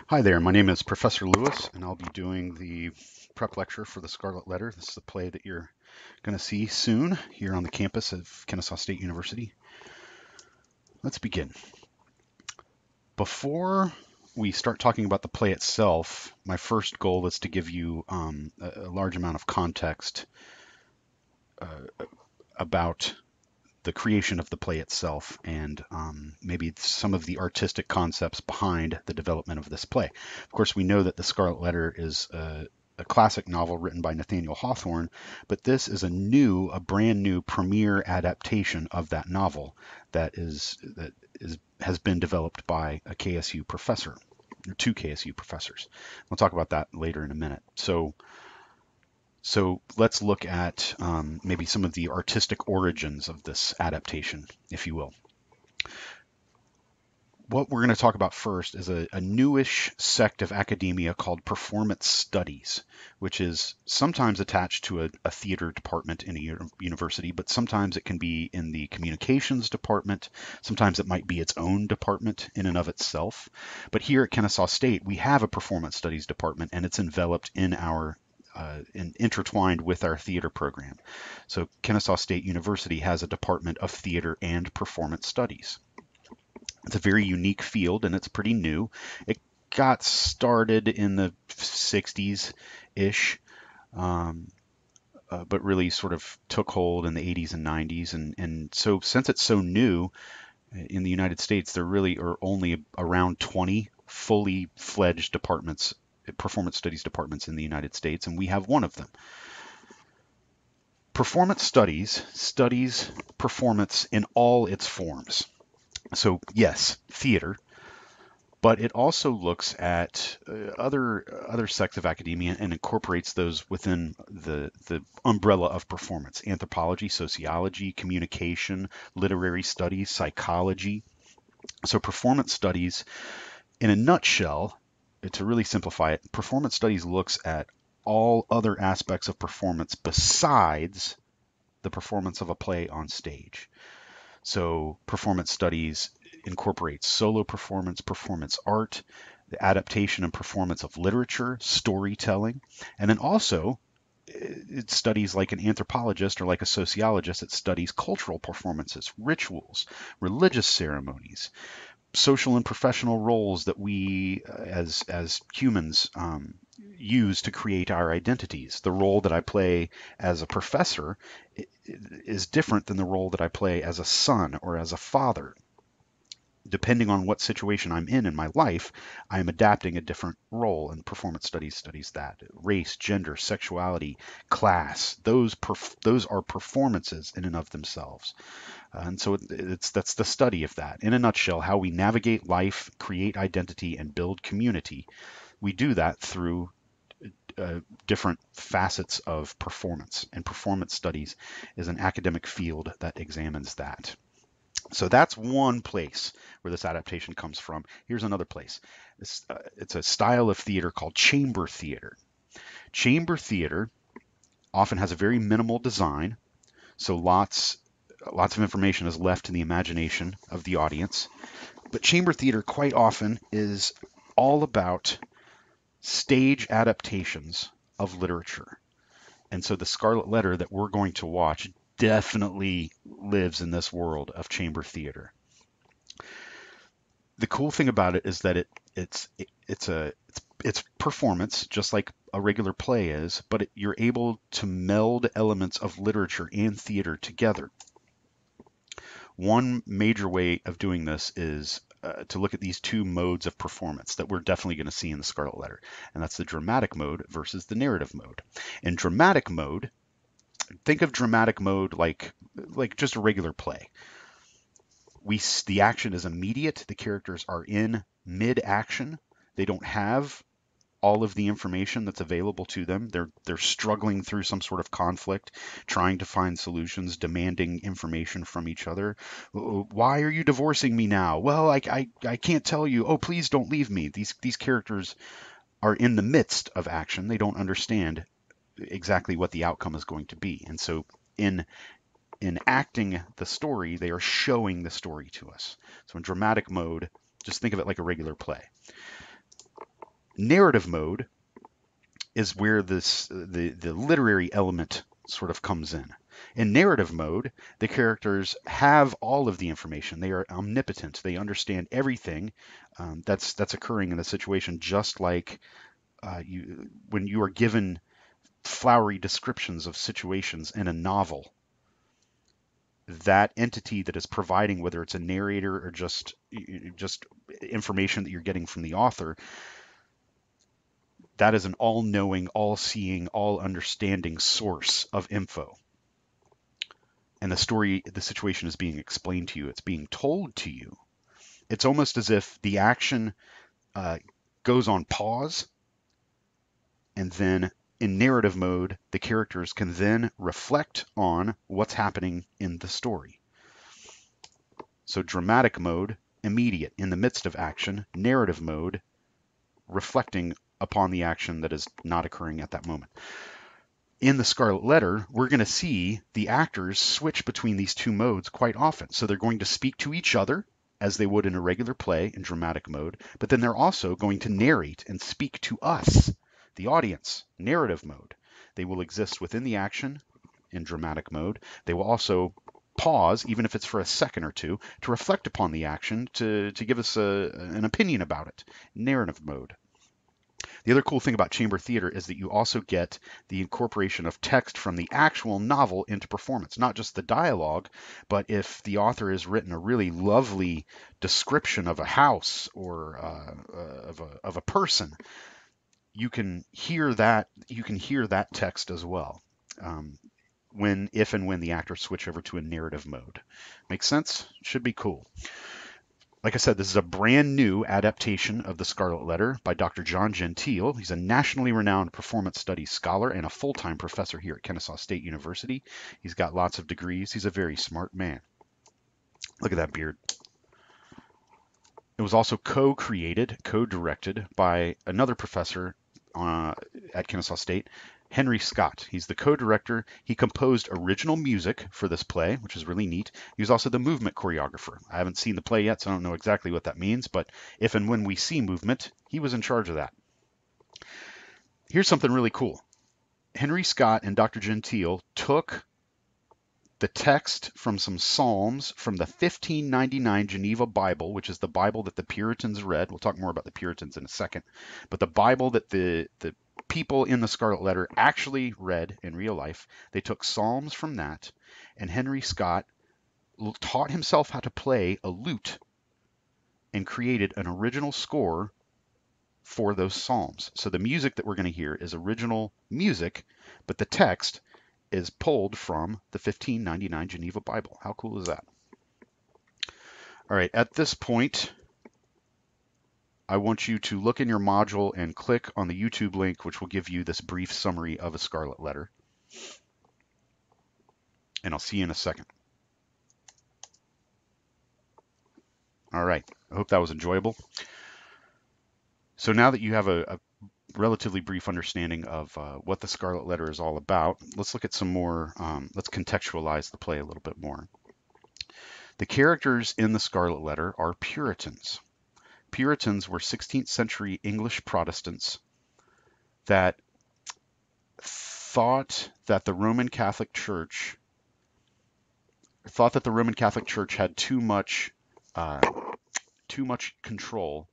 Hi there, my name is Professor Lewis, and I'll be doing the prep lecture for The Scarlet Letter. This is a play that you're going to see soon here on the campus of Kennesaw State University. Let's begin. Before we start talking about the play itself, my first goal is to give you a large amount of context about the creation of the play itself and maybe some of the artistic concepts behind the development of this play. Of course, we know that The Scarlet Letter is a classic novel written by Nathaniel Hawthorne, but this is a brand new premiere adaptation of that novel that has been developed by a KSU professor, or two KSU professors. We'll talk about that later in a minute. So let's look at maybe some of the artistic origins of this adaptation, if you will. What we're going to talk about first is a newish sect of academia called performance studies, which is sometimes attached to a theater department in a university, but sometimes it can be in the communications department. Sometimes it might be its own department in and of itself. But here at Kennesaw State, we have a performance studies department, and it's enveloped in our intertwined with our theater program. So Kennesaw State University has a department of theater and performance studies. It's a very unique field and it's pretty new. It got started in the 60s-ish, but really sort of took hold in the 80s and 90s. And so since it's so new in the United States, there really are only around 20 fully fledged departments, performance studies departments in the United States, and we have one of them. Performance studies studies performance in all its forms. So yes, theater, but it also looks at other sects of academia and incorporates those within the umbrella of performance: anthropology, sociology, communication, literary studies, psychology. So performance studies, in a nutshell, to really simplify it, performance studies looks at all other aspects of performance besides the performance of a play on stage. So performance studies incorporates solo performance, performance art, the adaptation and performance of literature, storytelling, and then also it studies, like an anthropologist or like a sociologist, it studies cultural performances, rituals, religious ceremonies, social and professional roles that we as humans use to create our identities. The role that I play as a professor is different than the role that I play as a son or as a father. Depending on what situation I'm in my life, I am adapting a different role, and performance studies studies that. Race, gender, sexuality, class, those are performances in and of themselves. And so that's the study of that. In a nutshell, how we navigate life, create identity, and build community. We do that through different facets of performance, and performance studies is an academic field that examines that. So that's one place where this adaptation comes from. Here's another place. It's a style of theater called chamber theater. Chamber theater often has a very minimal design, so lots of information is left to the imagination of the audience. But chamber theater quite often is all about stage adaptations of literature. And so the Scarlet Letter that we're going to watch definitely lives in this world of chamber theater. The cool thing about it is that it's performance just like a regular play is, but you're able to meld elements of literature and theater together. One major way of doing this is to look at these two modes of performance that we're definitely going to see in the Scarlet Letter, and that's the dramatic mode versus the narrative mode. In dramatic mode, think of dramatic mode like just a regular play. The action is immediate. The characters are in mid-action. They don't have all of the information that's available to them. They're struggling through some sort of conflict, trying to find solutions, demanding information from each other. Why are you divorcing me now? Well, I can't tell you. Oh, please don't leave me. These characters are in the midst of action. They don't understand exactly what the outcome is going to be. And so in acting the story, they are showing the story to us. So in dramatic mode, just think of it like a regular play. Narrative mode is where the literary element sort of comes in. In narrative mode, the characters have all of the information. They are omnipotent. They understand everything that's occurring in the situation, just like when you are given flowery descriptions of situations in a novel. That entity that is providing, whether it's a narrator or just information that you're getting from the author, that is an all-knowing, all-seeing, all-understanding source of info. And the situation is being explained to you. It's being told to you. It's almost as if the action goes on pause, and then in narrative mode, the characters can then reflect on what's happening in the story. So dramatic mode, immediate, in the midst of action. Narrative mode, reflecting upon the action that is not occurring at that moment. In the Scarlet Letter, we're going to see the actors switch between these two modes quite often. So they're going to speak to each other as they would in a regular play in dramatic mode, but then they're also going to narrate and speak to us, the audience, narrative mode. They will exist within the action in dramatic mode. They will also pause, even if it's for a second or two, to reflect upon the action, to give us an opinion about it, narrative mode. The other cool thing about chamber theater is that you also get the incorporation of text from the actual novel into performance, not just the dialogue, but if the author has written a really lovely description of a house or of a person, you can hear that text as well. If and when the actors switch over to a narrative mode. Make sense? Should be cool. Like I said, this is a brand new adaptation of The Scarlet Letter by Dr. John Gentile. He's a nationally renowned performance studies scholar and a full-time professor here at Kennesaw State University. He's got lots of degrees. He's a very smart man. Look at that beard. It was also co-created, co-directed by another professor at Kennesaw State, Henry Scott. He's the co-director. He composed original music for this play, which is really neat. He was also the movement choreographer. I haven't seen the play yet, so I don't know exactly what that means, but if and when we see movement, he was in charge of that. Here's something really cool. Henry Scott and Dr. Gentile took the text from some Psalms from the 1599 Geneva Bible, which is the Bible that the Puritans read. We'll talk more about the Puritans in a second. But the Bible that the people in the Scarlet Letter actually read in real life, they took Psalms from that, and Henry Scott taught himself how to play a lute and created an original score for those Psalms. So the music that we're going to hear is original music, but the text is pulled from the 1599 Geneva Bible. How cool is that? All right, at this point, I want you to look in your module and click on the YouTube link, which will give you this brief summary of A Scarlet Letter. And I'll see you in a second. All right, I hope that was enjoyable. So now that you have a relatively brief understanding of what the Scarlet Letter is all about, let's look at some more, let's contextualize the play a little bit more. The characters in the Scarlet Letter are Puritans. Puritans were 16th century English Protestants that thought that the Roman Catholic Church had too much control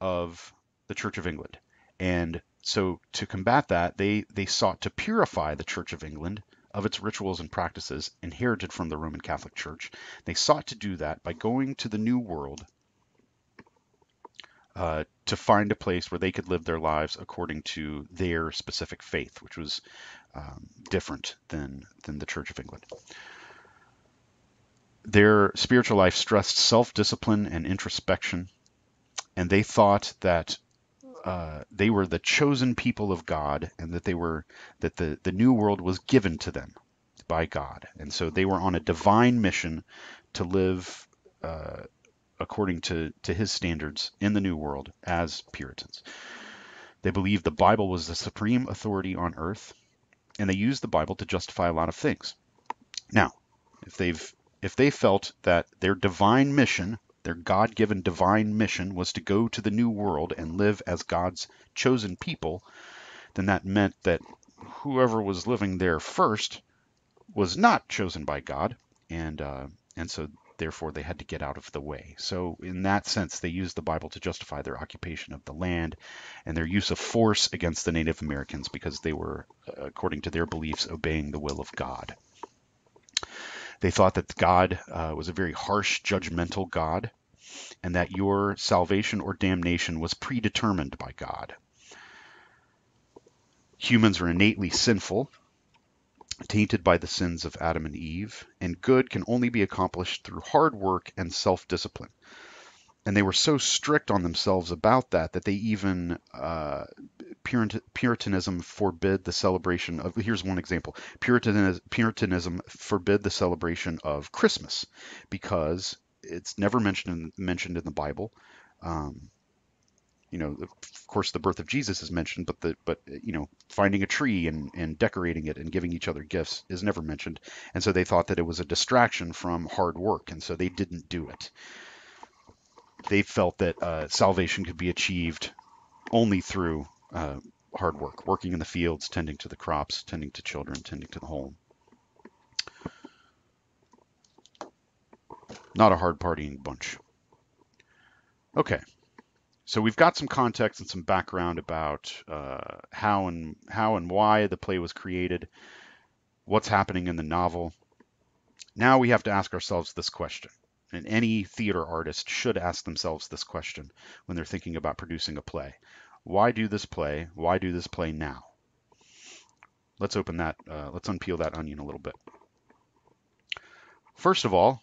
of the Church of England. And so to combat that, they sought to purify the Church of England of its rituals and practices inherited from the Roman Catholic Church. They sought to do that by going to the New World to find a place where they could live their lives according to their specific faith, which was different than the Church of England. Their spiritual life stressed self-discipline and introspection, and they thought that they were the chosen people of God, and that the new world was given to them by God, and so they were on a divine mission to live according to his standards in the new world as Puritans. They believed the Bible was the supreme authority on earth, and they used the Bible to justify a lot of things. Now, if they felt that their divine mission their God-given divine mission was to go to the New World and live as God's chosen people, then that meant that whoever was living there first was not chosen by God, and so therefore they had to get out of the way. So in that sense, they used the Bible to justify their occupation of the land and their use of force against the Native Americans because they were, according to their beliefs, obeying the will of God. They thought that God was a very harsh, judgmental God, and that your salvation or damnation was predetermined by God. Humans are innately sinful, tainted by the sins of Adam and Eve, and good can only be accomplished through hard work and self-discipline. And they were so strict on themselves about that they even Puritanism forbid the celebration of. Here's one example: Puritanism forbid the celebration of Christmas because it's never mentioned in the Bible. Of course, the birth of Jesus is mentioned, but finding a tree and decorating it and giving each other gifts is never mentioned. And so they thought that it was a distraction from hard work, and so they didn't do it. They felt that salvation could be achieved only through hard work, working in the fields, tending to the crops, tending to children, tending to the home. Not a hard partying bunch. Okay. So we've got some context and some background about how and why the play was created, what's happening in the novel. Now we have to ask ourselves this question, and any theater artist should ask themselves this question when they're thinking about producing a play. Why do this play? Why do this play now? Let's open that. Let's unpeel that onion a little bit. First of all,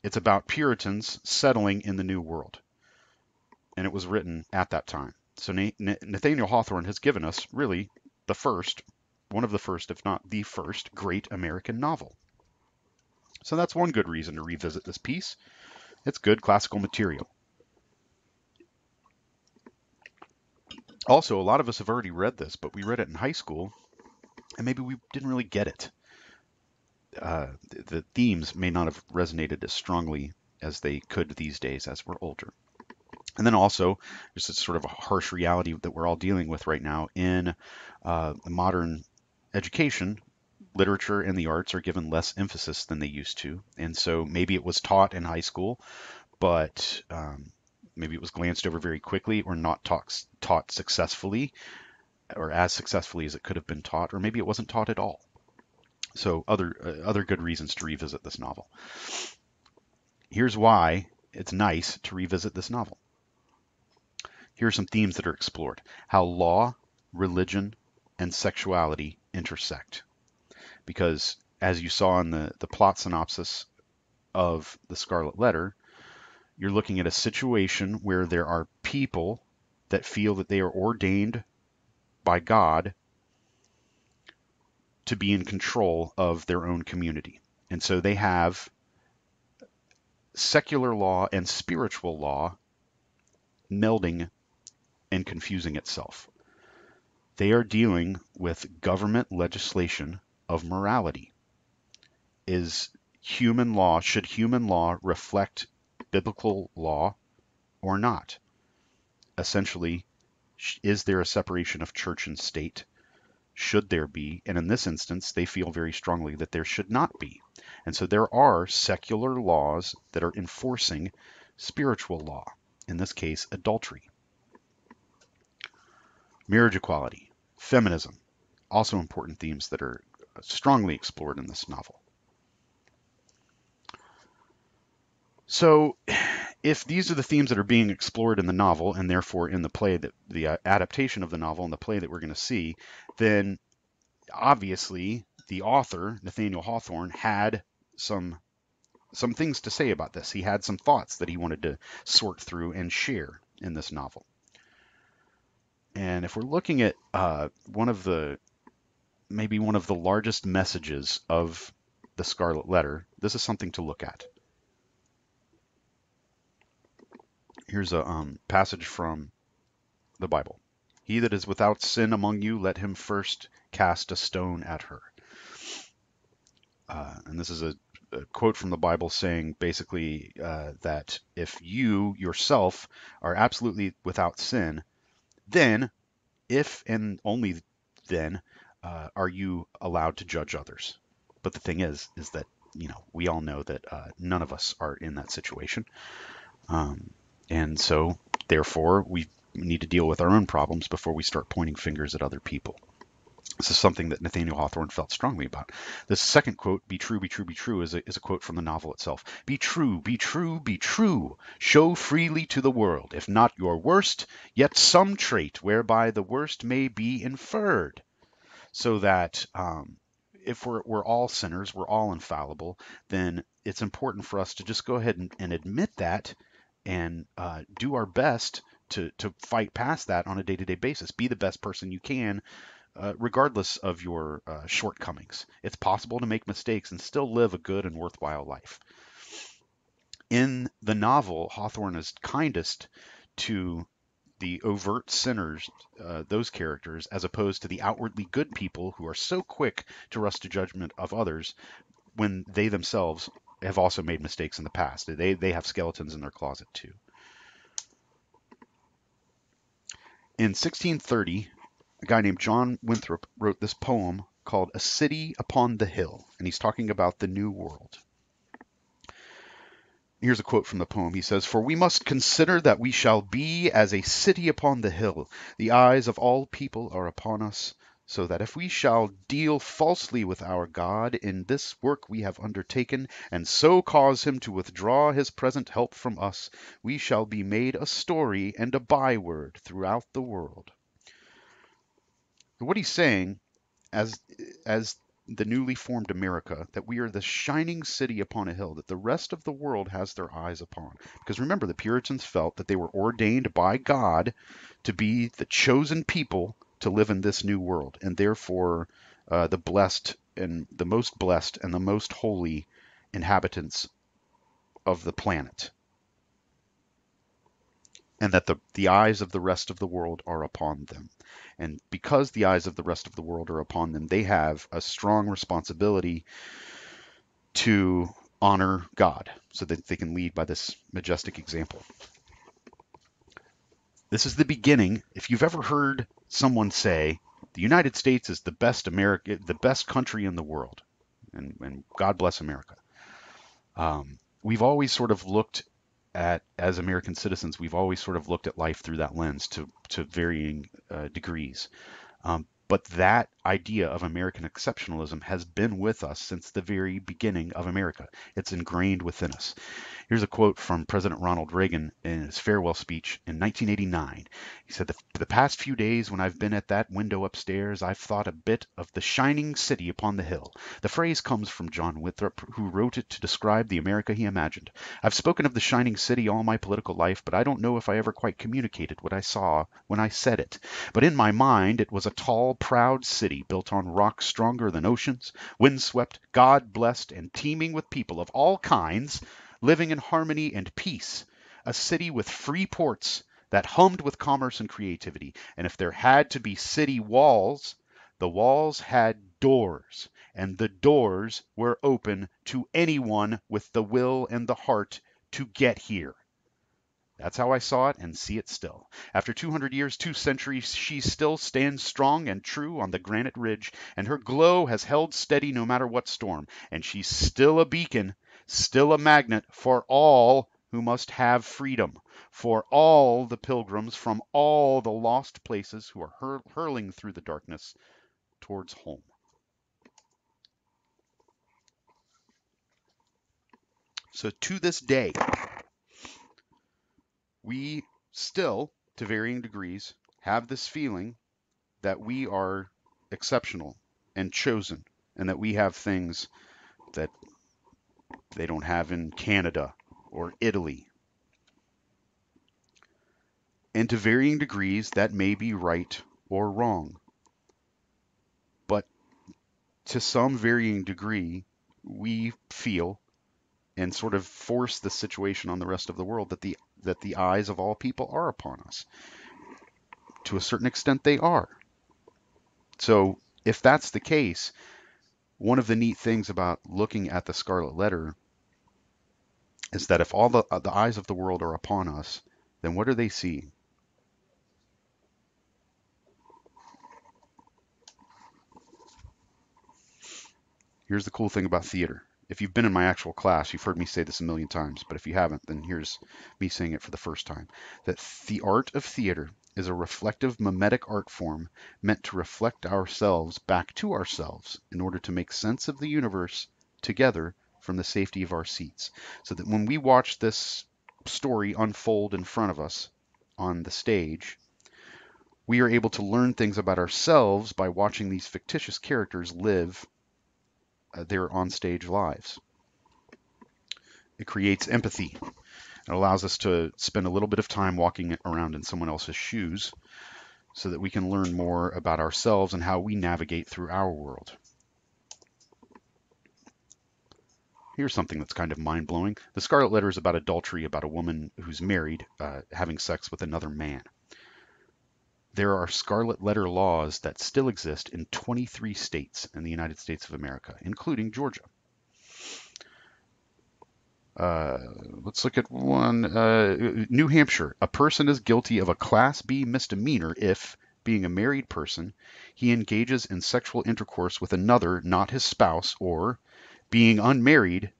it's about Puritans settling in the New World. And it was written at that time. So Nathaniel Hawthorne has given us really one of the first, if not the first, great American novel. So that's one good reason to revisit this piece. It's good classical material. Also, a lot of us have already read this, but we read it in high school, and maybe we didn't really get it. The themes may not have resonated as strongly as they could these days as we're older. And then also, there's this sort of a harsh reality that we're all dealing with right now in modern education. Literature and the arts are given less emphasis than they used to. And so maybe it was taught in high school, but maybe it was glanced over very quickly or not taught successfully or as successfully as it could have been taught, or maybe it wasn't taught at all. So other good reasons to revisit this novel. Here's why it's nice to revisit this novel. Here are some themes that are explored: how law, religion, and sexuality intersect. Because as you saw in the plot synopsis of The Scarlet Letter, you're looking at a situation where there are people that feel that they are ordained by God to be in control of their own community. And so they have secular law and spiritual law melding and confusing itself. They are dealing with government legislation of morality. Should human law reflect biblical law or not? Essentially, is there a separation of church and state? Should there be? And in this instance, they feel very strongly that there should not be. And so there are secular laws that are enforcing spiritual law, in this case, adultery. Marriage equality, feminism, also important themes that are strongly explored in this novel. So if these are the themes that are being explored in the novel, and therefore in the play, the adaptation of the novel and the play that we're going to see, then obviously the author, Nathaniel Hawthorne, had some things to say about this. He had some thoughts that he wanted to sort through and share in this novel. And if we're looking at maybe one of the largest messages of The Scarlet Letter, this is something to look at. Here's a passage from the Bible. He that is without sin among you, let him first cast a stone at her. And this is a a quote from the Bible saying basically that if you yourself are absolutely without sin, then, if and only then, are you allowed to judge others. But the thing is that, we all know that none of us are in that situation. And so, therefore, we need to deal with our own problems before we start pointing fingers at other people. This is something that Nathaniel Hawthorne felt strongly about. The second quote, "Be true, be true, be true," is a quote from the novel itself. "Be true, be true, be true. Show freely to the world, if not your worst, yet some trait whereby the worst may be inferred." So that if we're all sinners, we're all infallible, then it's important for us to just go ahead and admit that and do our best to fight past that on a day-to-day basis. Be the best person you can, regardless of your shortcomings. It's possible to make mistakes and still live a good and worthwhile life. In the novel, Hawthorne is kindest to the overt sinners, those characters, as opposed to the outwardly good people who are so quick to rush to judgment of others when they themselves have also made mistakes in the past. They have skeletons in their closet too. In 1630, a guy named John Winthrop wrote this poem called "A City Upon the Hill," and he's talking about the New World. Here's a quote from the poem. He says, "For we must consider that we shall be as a city upon the hill. The eyes of all people are upon us, so that if we shall deal falsely with our God in this work we have undertaken, and so cause him to withdraw his present help from us, we shall be made a story and a byword throughout the world." What he's saying, as the newly formed America, that we are the shining city upon a hill that the rest of the world has their eyes upon. Because remember, the Puritans felt that they were ordained by God to be the chosen people to live in this new world, and therefore the blessed and the most holy inhabitants of the planet. And that the eyes of the rest of the world are upon them. And because the eyes of the rest of the world are upon them, they have a strong responsibility to honor God so that they can lead by this majestic example. This is the beginning. If you've ever heard someone say, the United States is the best country in the world, and God bless America, we've always sort of looked at, as American citizens, we've always sort of looked at life through that lens to varying degrees. But that idea of American exceptionalism has been with us since the very beginning of America. It's ingrained within us. Here's a quote from President Ronald Reagan in his farewell speech in 1989. He said, the past few days when I've been at that window upstairs, I've thought a bit of the shining city upon the hill. The phrase comes from John Winthrop, who wrote it to describe the America he imagined. I've spoken of the shining city all my political life, but I don't know if I ever quite communicated what I saw when I said it. But in my mind, it was a tall, proud city built on rocks stronger than oceans, windswept, God-blessed, and teeming with people of all kinds, living in harmony and peace, a city with free ports that hummed with commerce and creativity. And if there had to be city walls, the walls had doors, and the doors were open to anyone with the will and the heart to get here. That's how I saw it and see it still. After 200 years, 2 centuries, she still stands strong and true on the granite ridge, and her glow has held steady no matter what storm, and she's still a beacon, still a magnet for all who must have freedom, for all the pilgrims from all the lost places who are hurling through the darkness towards home. So to this day, we still, to varying degrees, have this feeling that we are exceptional and chosen, and that we have things that they don't have in Canada or Italy. And to varying degrees, that may be right or wrong. But to some varying degree, we feel and sort of force the situation on the rest of the world that the eyes of all people are upon us. To a certain extent, they are. So if that's the case, One of the neat things about looking at the Scarlet Letter is that if all the eyes of the world are upon us, then what do they see? Here's the cool thing about theater. If you've been in my actual class, you've heard me say this a million times, but if you haven't, then here's me saying it for the first time. That the art of theater is a reflective mimetic art form meant to reflect ourselves back to ourselves in order to make sense of the universe together from the safety of our seats. So that when we watch this story unfold in front of us on the stage, we are able to learn things about ourselves by watching these fictitious characters live their onstage lives. It creates empathy. It allows us to spend a little bit of time walking around in someone else's shoes so that we can learn more about ourselves and how we navigate through our world. Here's something that's kind of mind-blowing. The Scarlet Letter is about adultery, about a woman who's married, having sex with another man. There are Scarlet Letter laws that still exist in 23 states in the United States of America, including Georgia. Let's look at one. New Hampshire. A person is guilty of a Class B misdemeanor if, being a married person, he engages in sexual intercourse with another, not his spouse, or, being unmarried,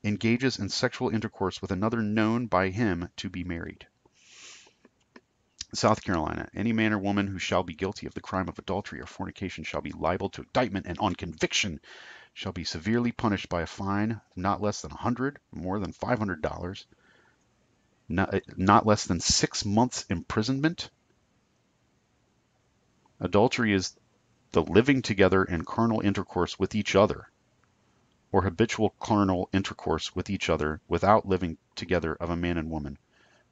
engages in sexual intercourse with another known by him to be married. South Carolina. Any man or woman who shall be guilty of the crime of adultery or fornication shall be liable to indictment and on conviction shall be severely punished by a fine not less than $100, more than $500, not less than 6 months imprisonment. Adultery is the living together in carnal intercourse with each other, or habitual carnal intercourse with each other without living together of a man and woman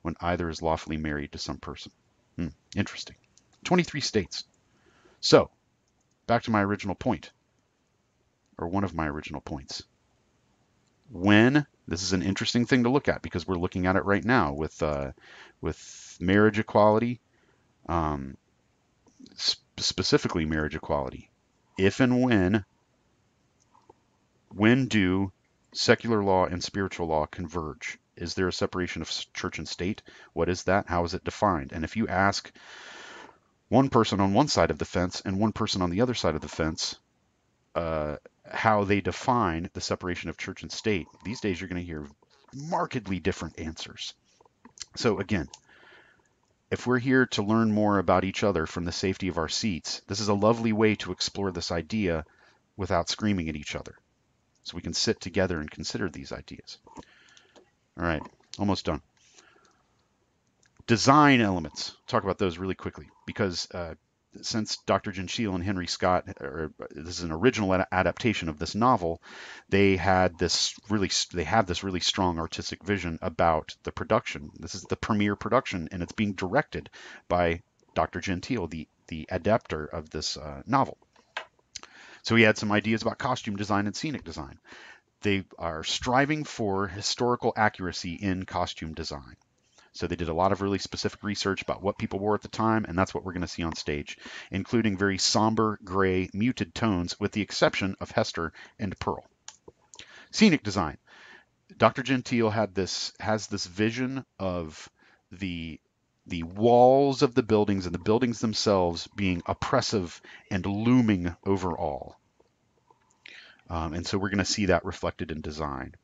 when either is lawfully married to some person. Interesting. 23 states. So, back to my original point, or one of my original points. This is an interesting thing to look at because we're looking at it right now with marriage equality, specifically marriage equality. If and when do secular law and spiritual law converge? Is there a separation of church and state? What is that? How is it defined? And if you ask one person on one side of the fence and one person on the other side of the fence how they define the separation of church and state, these days you're going to hear markedly different answers. So again, if we're here to learn more about each other from the safety of our seats, this is a lovely way to explore this idea without screaming at each other. So we can sit together and consider these ideas. All right, almost done. Design elements. Talk about those really quickly because since Dr. Gentile and Henry Scott, this is an original adaptation of this novel, they have this really strong artistic vision about the production. This is the premiere production, and it's being directed by Dr. Gentile, the adapter of this novel. So he had some ideas about costume design and scenic design. They are striving for historical accuracy in costume design. So they did a lot of really specific research about what people wore at the time, and that's what we're going to see on stage, including very somber, gray, muted tones, with the exception of Hester and Pearl. Scenic design. Dr. Gentile has this vision of the walls of the buildings and the buildings themselves being oppressive and looming over all. And so we're going to see that reflected in design.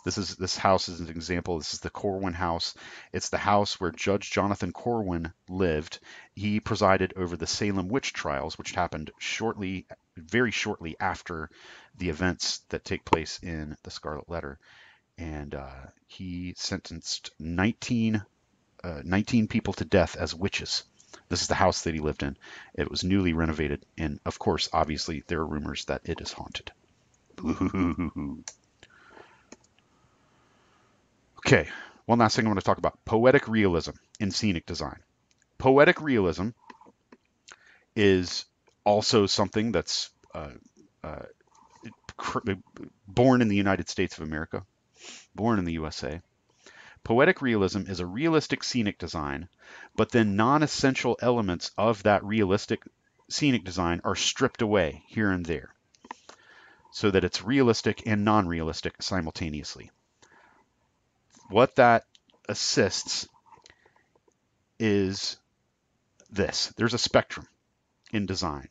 This house is an example. This is the Corwin house. It's the house where Judge Jonathan Corwin lived. He presided over the Salem witch trials, which happened very shortly after the events that take place in the Scarlet Letter. And he sentenced 19 people to death as witches. This is the house that he lived in. It was newly renovated. And of course, obviously, there are rumors that it is haunted. Ooh. Okay, one last thing I want to talk about. Poetic realism in scenic design. Poetic realism is also something that's born in the United States of America, born in the USA. Poetic realism is a realistic scenic design, but then non-essential elements of that realistic scenic design are stripped away here and there. so that it's realistic and non-realistic simultaneously. What that assists is this. There's a spectrum in design.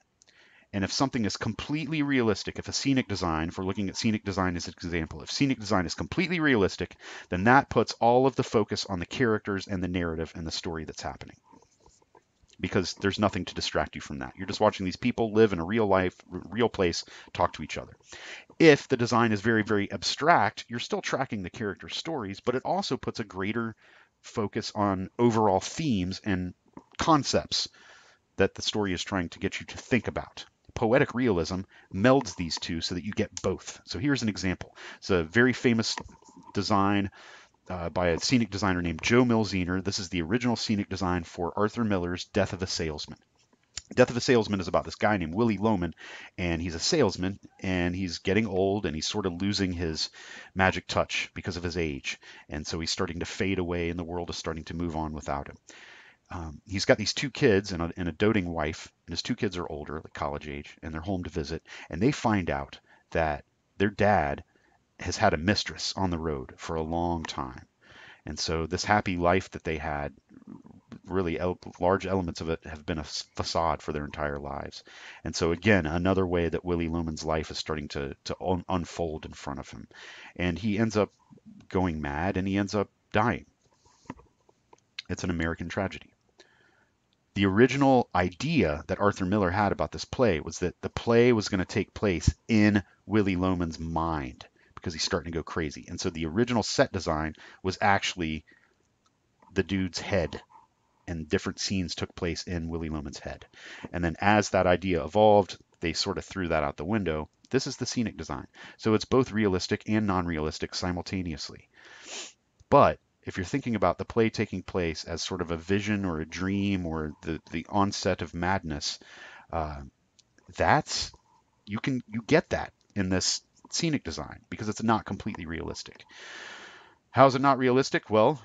And if something is completely realistic, if a scenic design, if we're looking at scenic design as an example, if scenic design is completely realistic, then that puts all of the focus on the characters and the narrative and the story that's happening. Because there's nothing to distract you from that. You're just watching these people live in a real life, real place, talk to each other. If the design is very, very abstract, you're still tracking the characters' stories, but it also puts a greater focus on overall themes and concepts that the story is trying to get you to think about. Poetic realism melds these two so that you get both. So here's an example. It's a very famous design by a scenic designer named Joe Milziner. This is the original scenic design for Arthur Miller's Death of a Salesman. Death of a Salesman is about this guy named Willie Loman, and he's a salesman, and he's getting old, and he's sort of losing his magic touch because of his age. And so he's starting to fade away, and the world is starting to move on without him. He's got these two kids and a doting wife, and his two kids are older, like college age, and they're home to visit, and they find out that their dad has had a mistress on the road for a long time. And so this happy life that they had, really large elements of it have been a facade for their entire lives. And so again, another way that Willie Loman's life is starting to unfold in front of him. And he ends up going mad, and he ends up dying. It's an American tragedy. The original idea that Arthur Miller had about this play was that the play was going to take place in Willie Loman's mind because he's starting to go crazy. And so the original set design was actually the dude's head, and different scenes took place in Willie Loman's head. And then as that idea evolved, they sort of threw that out the window. This is the scenic design. So it's both realistic and non-realistic simultaneously. But if you're thinking about the play taking place as sort of a vision or a dream or the onset of madness, that's you get that in this scenic design because it's not completely realistic. How is it not realistic? Well,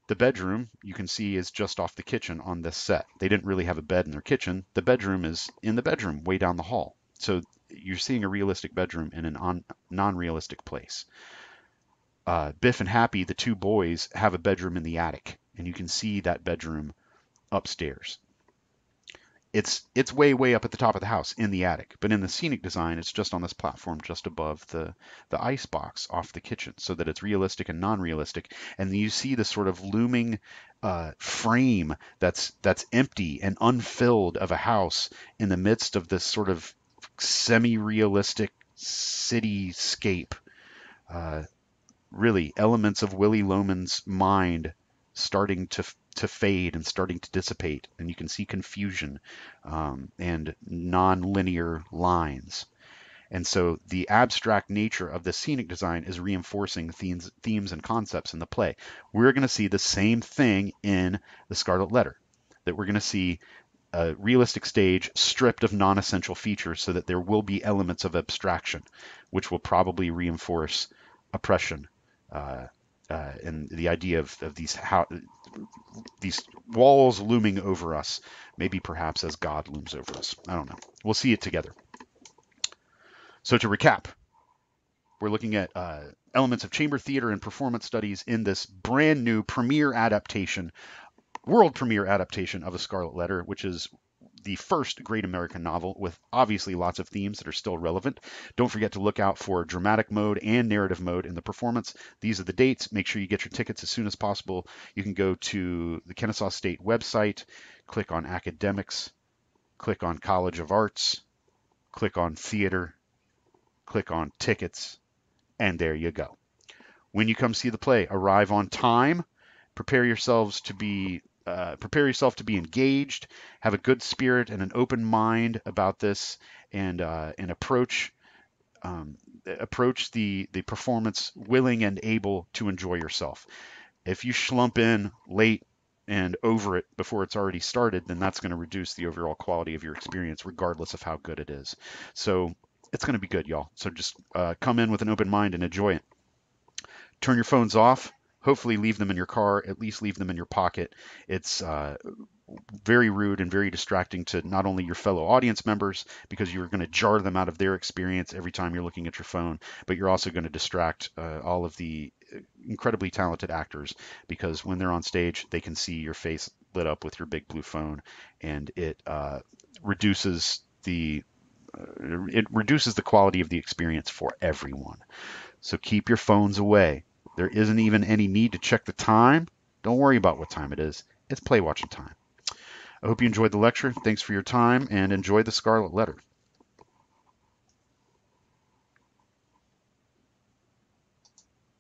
the bedroom you can see is just off the kitchen on this set. They didn't really have a bed in their kitchen. The bedroom is in the bedroom way down the hall. So you're seeing a realistic bedroom in a non-realistic place. Biff and Happy, the two boys, have a bedroom in the attic, and you can see that bedroom upstairs. It's way up at the top of the house in the attic, but in the scenic design, it's just on this platform just above the ice box off the kitchen, so that it's realistic and non-realistic. And you see the sort of looming frame that's empty and unfilled of a house in the midst of this sort of semi-realistic cityscape. Really elements of Willie Loman's mind starting to fade and starting to dissipate, and you can see confusion and non-linear lines. And so the abstract nature of the scenic design is reinforcing themes and concepts in the play. We're going to see the same thing in The Scarlet Letter, that we're going to see a realistic stage stripped of non-essential features so that there will be elements of abstraction, which will probably reinforce oppression and the idea of these walls looming over us, maybe perhaps as God looms over us. I don't know. We'll see it together. So to recap, we're looking at elements of chamber theater and performance studies in this brand new world premiere adaptation of The Scarlet Letter, which is the first great American novel with obviously lots of themes that are still relevant. Don't forget to look out for dramatic mode and narrative mode in the performance. These are the dates. Make sure you get your tickets as soon as possible. You can go to the Kennesaw State website, click on academics, click on College of Arts, click on theater, click on tickets, and there you go. When you come see the play, arrive on time. Prepare yourself to be engaged, have a good spirit and an open mind about this, and approach the performance willing and able to enjoy yourself. If you schlump in late and over it before it's already started, then that's going to reduce the overall quality of your experience, regardless of how good it is. So it's going to be good, y'all. So just come in with an open mind and enjoy it. Turn your phones off. Hopefully leave them in your car, at least leave them in your pocket. It's very rude and very distracting to not only your fellow audience members, because you're going to jar them out of their experience every time you're looking at your phone, but you're also going to distract all of the incredibly talented actors, because when they're on stage, they can see your face lit up with your big blue phone, and reduces the it reduces the quality of the experience for everyone. So keep your phones away. There isn't even any need to check the time. Don't worry about what time it is. It's play watching time. I hope you enjoyed the lecture. Thanks for your time, and enjoy the Scarlet Letter.